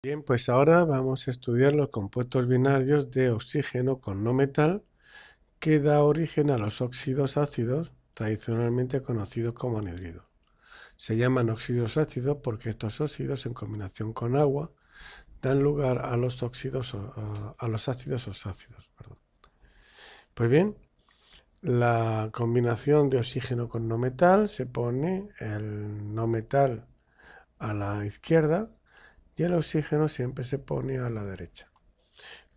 Bien, pues ahora vamos a estudiar los compuestos binarios de oxígeno con no metal que da origen a los óxidos ácidos, tradicionalmente conocidos como anhidridos. Se llaman óxidos ácidos porque estos óxidos en combinación con agua dan lugar a los óxidos a los ácidos oxácidos. Pues bien, la combinación de oxígeno con no metal se pone el no metal a la izquierda y el oxígeno siempre se pone a la derecha.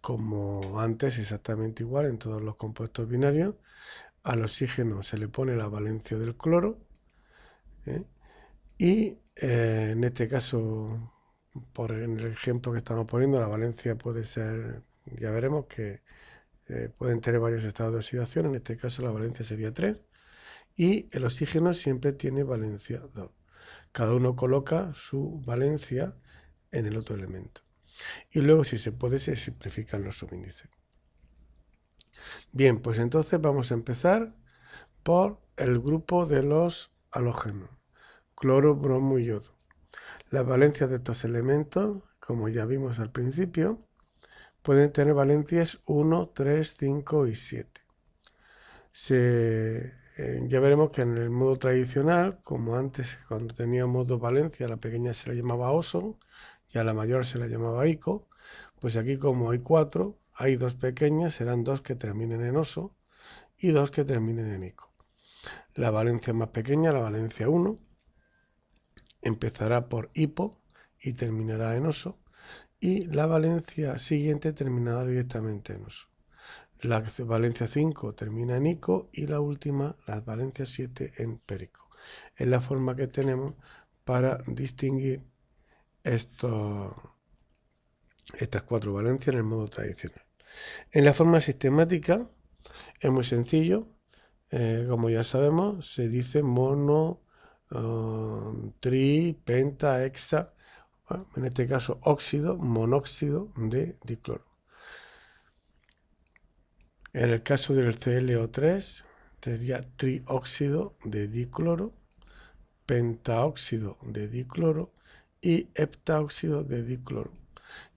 Como antes, exactamente igual en todos los compuestos binarios, al oxígeno se le pone la valencia del cloro, ¿eh? Y en este caso, en el ejemplo que estamos poniendo, la valencia puede ser, ya veremos que pueden tener varios estados de oxidación, en este caso la valencia sería 3, y el oxígeno siempre tiene valencia 2. Cada uno coloca su valencia en el otro elemento. Y luego, si se puede, se simplifican los subíndices. Bien, pues entonces vamos a empezar por el grupo de los halógenos, cloro, bromo y yodo. Las valencias de estos elementos, como ya vimos al principio, pueden tener valencias 1, 3, 5 y 7. Ya veremos que en el modo tradicional, como antes cuando teníamos dos valencias, a la pequeña se la llamaba oso y a la mayor se la llamaba ico, pues aquí como hay 4, hay dos pequeñas, serán dos que terminen en oso y dos que terminen en ico. La valencia más pequeña, la valencia 1, empezará por hipo y terminará en oso, y la valencia siguiente terminará directamente en oso. La valencia 5 termina en ico y la última, la valencia 7, en perico. Es la forma que tenemos para distinguir estas 4 valencias en el modo tradicional. En la forma sistemática es muy sencillo. Como ya sabemos, se dice mono, tri, penta, hexa, bueno, en este caso óxido, monóxido de dicloro. En el caso del ClO3 sería trióxido de dicloro, pentaóxido de dicloro y heptaóxido de dicloro.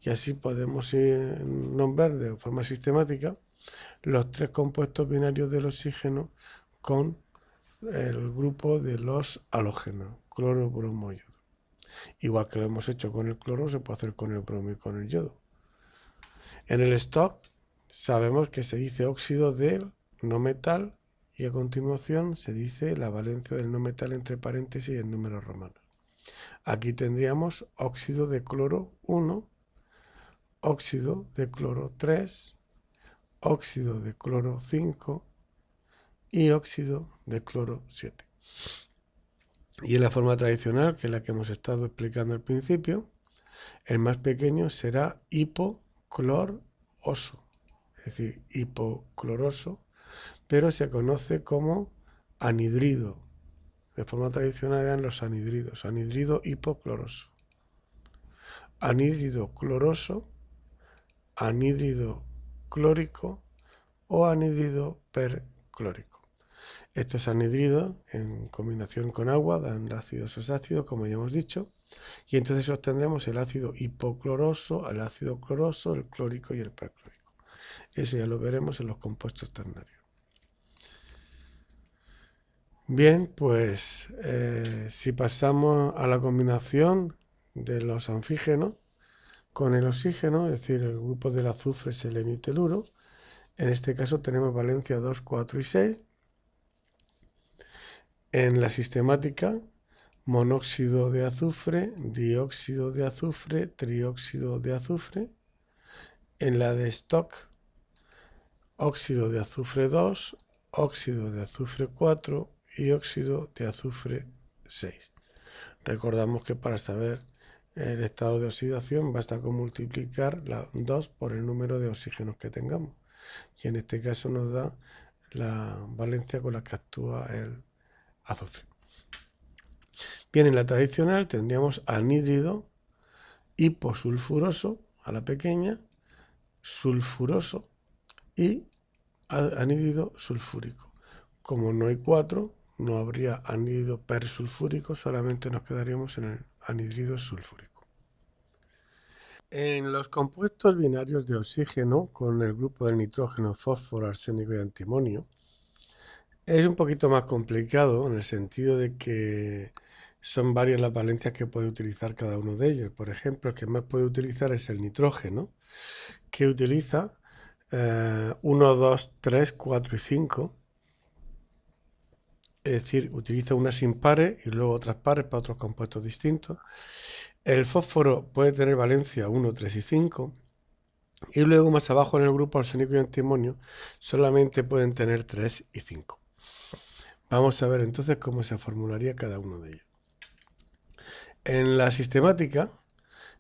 Y así podemos nombrar de forma sistemática los 3 compuestos binarios del oxígeno con el grupo de los halógenos, cloro, bromo y yodo. Igual que lo hemos hecho con el cloro, se puede hacer con el bromo y con el yodo. En el stock sabemos que se dice óxido del no metal y a continuación se dice la valencia del no metal entre paréntesis en números romanos. Aquí tendríamos óxido de cloro 1, óxido de cloro 3, óxido de cloro 5 y óxido de cloro 7. Y en la forma tradicional, que es la que hemos estado explicando al principio, el más pequeño será hipocloroso, es decir, hipocloroso, pero se conoce como anhidrido. De forma tradicional eran los anhidridos, anhidrido hipocloroso, anhídrido cloroso, anhídrido clórico o anhídrido perclórico. Estos anhidridos, en combinación con agua, dan ácidos oxácidos, como ya hemos dicho, y entonces obtendremos el ácido hipocloroso, el ácido cloroso, el clórico y el perclórico. Eso ya lo veremos en los compuestos ternarios. Bien, pues si pasamos a la combinación de los anfígenos con el oxígeno, es decir, el grupo del azufre, selenio y teluro, en este caso tenemos valencia 2, 4 y 6. En la sistemática, monóxido de azufre, dióxido de azufre, trióxido de azufre. En la de stock, óxido de azufre 2, óxido de azufre 4 y óxido de azufre 6. Recordamos que para saber el estado de oxidación basta con multiplicar la 2 por el número de oxígenos que tengamos. Y en este caso nos da la valencia con la que actúa el azufre. Bien, en la tradicional tendríamos anhídrido hiposulfuroso a la pequeña, sulfuroso y anhídrido sulfúrico. Como no hay 4, no habría anhídrido persulfúrico, solamente nos quedaríamos en el anhídrido sulfúrico. En los compuestos binarios de oxígeno con el grupo de nitrógeno, fósforo, arsénico y antimonio, es un poquito más complicado en el sentido de que son varias las valencias que puede utilizar cada uno de ellos. Por ejemplo, el que más puede utilizar es el nitrógeno, que utiliza 1, 2, 3, 4 y 5. Es decir, utiliza unas impares y luego otras pares para otros compuestos distintos. El fósforo puede tener valencia 1, 3 y 5. Y luego más abajo en el grupo arsénico y antimonio solamente pueden tener 3 y 5. Vamos a ver entonces cómo se formularía cada uno de ellos. En la sistemática,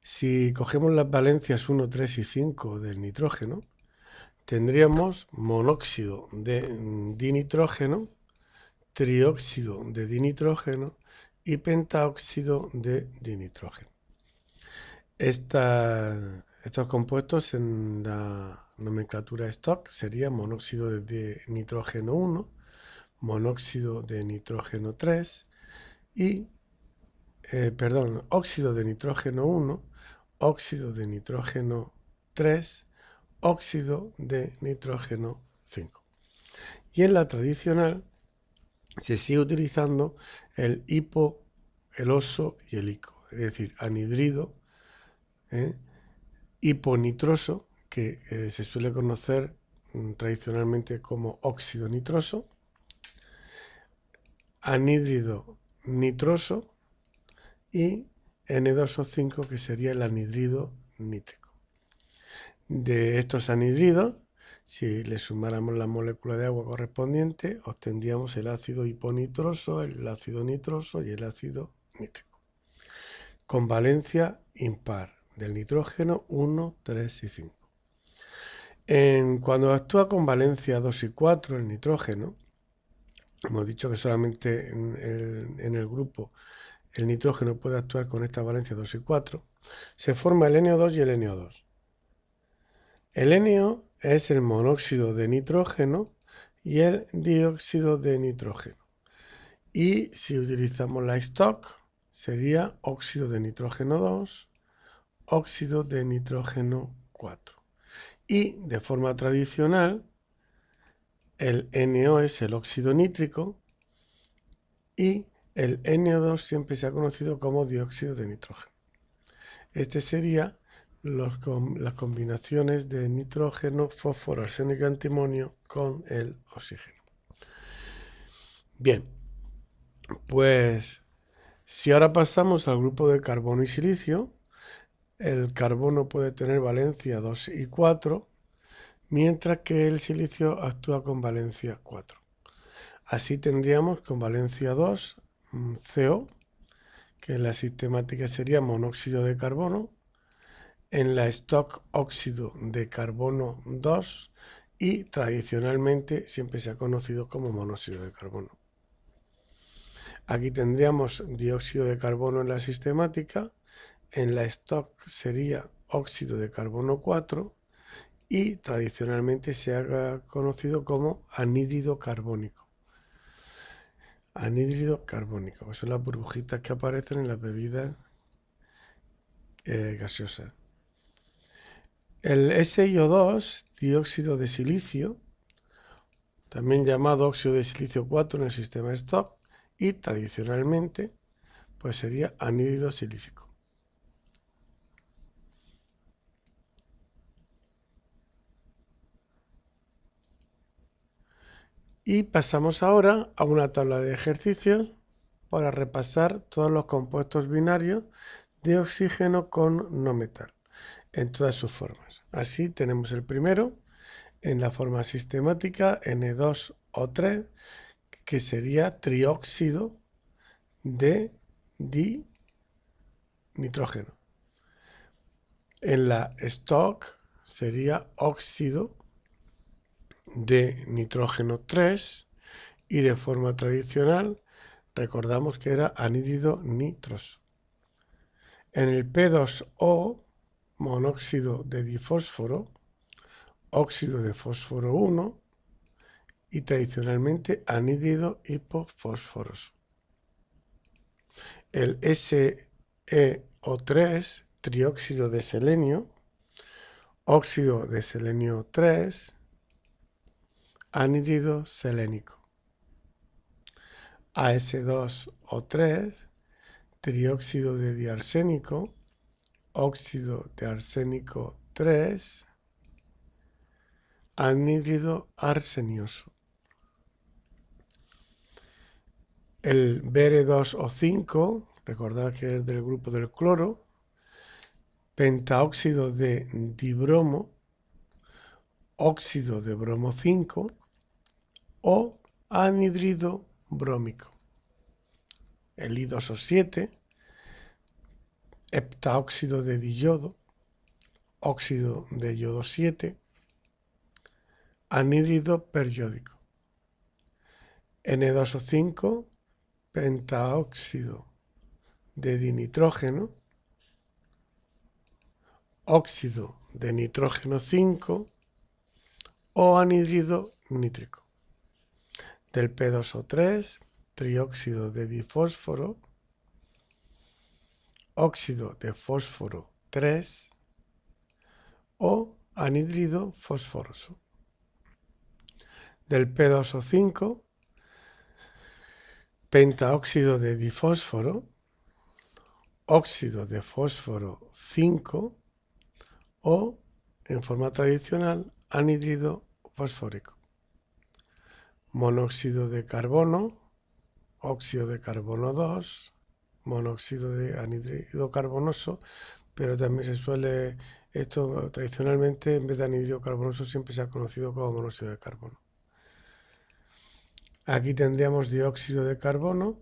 si cogemos las valencias 1, 3 y 5 del nitrógeno, tendríamos monóxido de dinitrógeno, trióxido de dinitrógeno y pentaóxido de dinitrógeno. Estos compuestos en la nomenclatura stock serían monóxido de nitrógeno 1, monóxido de nitrógeno 3 y, óxido de nitrógeno 1, óxido de nitrógeno 3, óxido de nitrógeno 5. Y en la tradicional se sigue utilizando el hipo, el oso y el ico, es decir, anhidrido, hiponitroso, que se suele conocer tradicionalmente como óxido nitroso, anhídrido nitroso y N2O5, que sería el anhidrido nítrico. De estos anhidridos, si le sumáramos la molécula de agua correspondiente, obtendríamos el ácido hiponitroso, el ácido nitroso y el ácido nítrico, con valencia impar del nitrógeno 1, 3 y 5. Cuando actúa con valencia 2 y 4 el nitrógeno, hemos dicho que solamente en el grupo el nitrógeno puede actuar con esta valencia 2 y 4, se forma el NO2 y el NO2. El NO es el monóxido de nitrógeno y el dióxido de nitrógeno. Y si utilizamos la stock, sería óxido de nitrógeno 2, óxido de nitrógeno 4. Y de forma tradicional, el NO es el óxido nítrico y el NO2 siempre se ha conocido como dióxido de nitrógeno. Este sería las combinaciones de nitrógeno, fósforo, arsénico y antimonio con el oxígeno. Bien, pues si ahora pasamos al grupo de carbono y silicio, el carbono puede tener valencia 2 y 4, mientras que el silicio actúa con valencia 4. Así tendríamos con valencia 2 CO, que en la sistemática sería monóxido de carbono, en la stock óxido de carbono 2 y tradicionalmente siempre se ha conocido como monóxido de carbono. Aquí tendríamos dióxido de carbono en la sistemática, en la stock sería óxido de carbono 4 y tradicionalmente se ha conocido como anhídrido carbónico. Anhídrido carbónico, que son las burbujitas que aparecen en las bebidas gaseosas. El SiO2, dióxido de silicio, también llamado óxido de silicio 4 en el sistema stock, y tradicionalmente pues sería anhídrido silícico. Y pasamos ahora a una tabla de ejercicios para repasar todos los compuestos binarios de oxígeno con no metal en todas sus formas. Así tenemos el primero en la forma sistemática N2O3, que sería trióxido de dinitrógeno. En la stock sería óxido de nitrógeno 3 y de forma tradicional recordamos que era anhídrido nitroso. En el P2O, monóxido de difósforo, óxido de fósforo 1 y tradicionalmente anhídrido hipofosforoso. El SeO3, trióxido de selenio, óxido de selenio 3, anhídrido selénico. AS2O3, trióxido de diarsénico, óxido de arsénico 3, anhídrido arsenioso. El Br2O5, recordad que es del grupo del cloro, pentaóxido de dibromo, óxido de bromo 5 o anhídrido brómico. El I2O7, heptaóxido de diyodo, óxido de yodo 7, anhídrido periódico. N2O5, pentaóxido de dinitrógeno, óxido de nitrógeno 5 o anhídrido nítrico. Del P2O3, trióxido de difósforo, óxido de fósforo 3 o anhídrido fosforoso. Del P2O5, pentaóxido de difósforo, óxido de fósforo 5 o, en forma tradicional, anhídrido fosfórico. Monóxido de carbono, óxido de carbono 2, monóxido de anhídrido carbonoso, pero también se suele, esto tradicionalmente en vez de anhídrido carbonoso siempre se ha conocido como monóxido de carbono. Aquí tendríamos dióxido de carbono,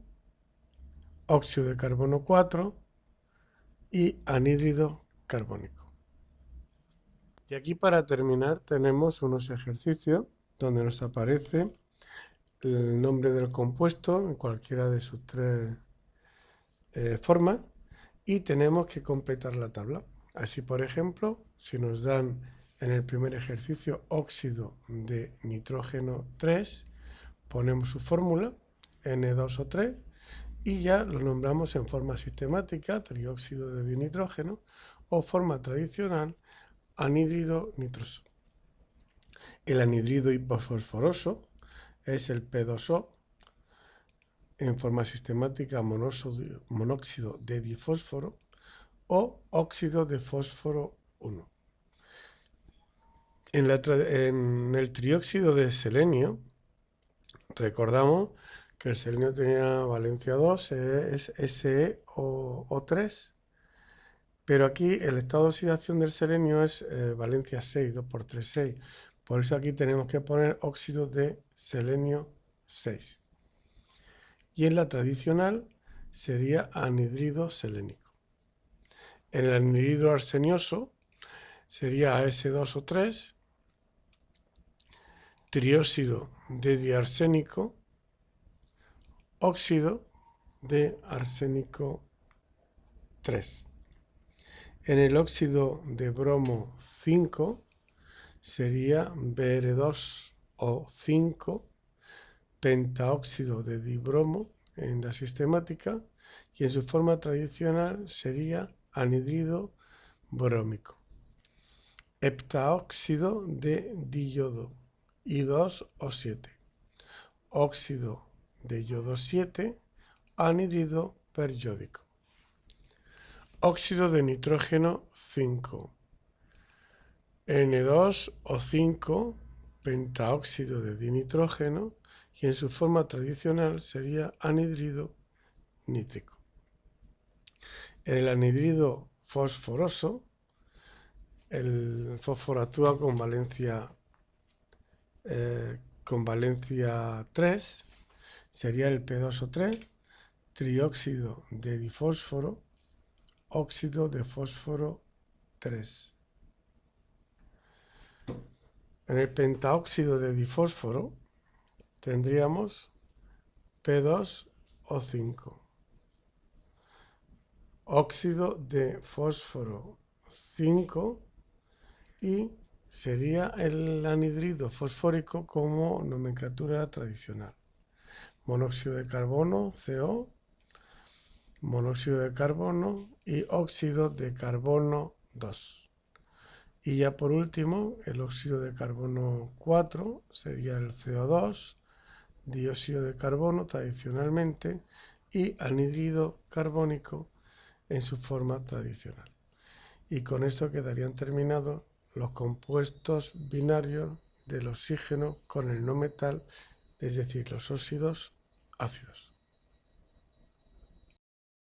óxido de carbono 4 y anhídrido carbónico. Y aquí para terminar tenemos unos ejercicios donde nos aparece el nombre del compuesto en cualquiera de sus tres formas y tenemos que completar la tabla. Así, por ejemplo, si nos dan en el primer ejercicio óxido de nitrógeno 3, ponemos su fórmula, N2O3, y ya lo nombramos en forma sistemática, trióxido de dinitrógeno, o forma tradicional, anhídrido nitroso. El anhídrido hipofosforoso es el P2O, en forma sistemática monóxido de difósforo o óxido de fósforo 1. En el trióxido de selenio, recordamos que el selenio tenía valencia 2, es SeO3, pero aquí el estado de oxidación del selenio es valencia 6, 2 por 3, 6. Por eso aquí tenemos que poner óxido de selenio 6. Y en la tradicional sería anhídrido selénico. En el anhídrido arsenioso sería AS2O3, trióxido de diarsénico, óxido de arsénico 3. En el óxido de bromo 5 sería Br2O5, pentaóxido de dibromo en la sistemática, y en su forma tradicional sería anhídrido brómico. Heptaóxido de diyodo, I2O7, óxido de yodo 7, anhídrido periódico. Óxido de nitrógeno 5, N2O5, pentaóxido de dinitrógeno, y en su forma tradicional sería anhídrido nítrico. En el anhídrido fosforoso, el fósforo actúa con valencia 3, sería el P2O3, trióxido de difósforo, óxido de fósforo 3. En el pentaóxido de difósforo tendríamos P2O5, óxido de fósforo 5, y sería el anhídrido fosfórico como nomenclatura tradicional. Monóxido de carbono, CO, monóxido de carbono y óxido de carbono 2. Y ya por último, el óxido de carbono 4 sería el CO2, dióxido de carbono tradicionalmente y anhídrido carbónico en su forma tradicional. Y con esto quedarían terminados los compuestos binarios del oxígeno con el no metal, es decir, los óxidos ácidos.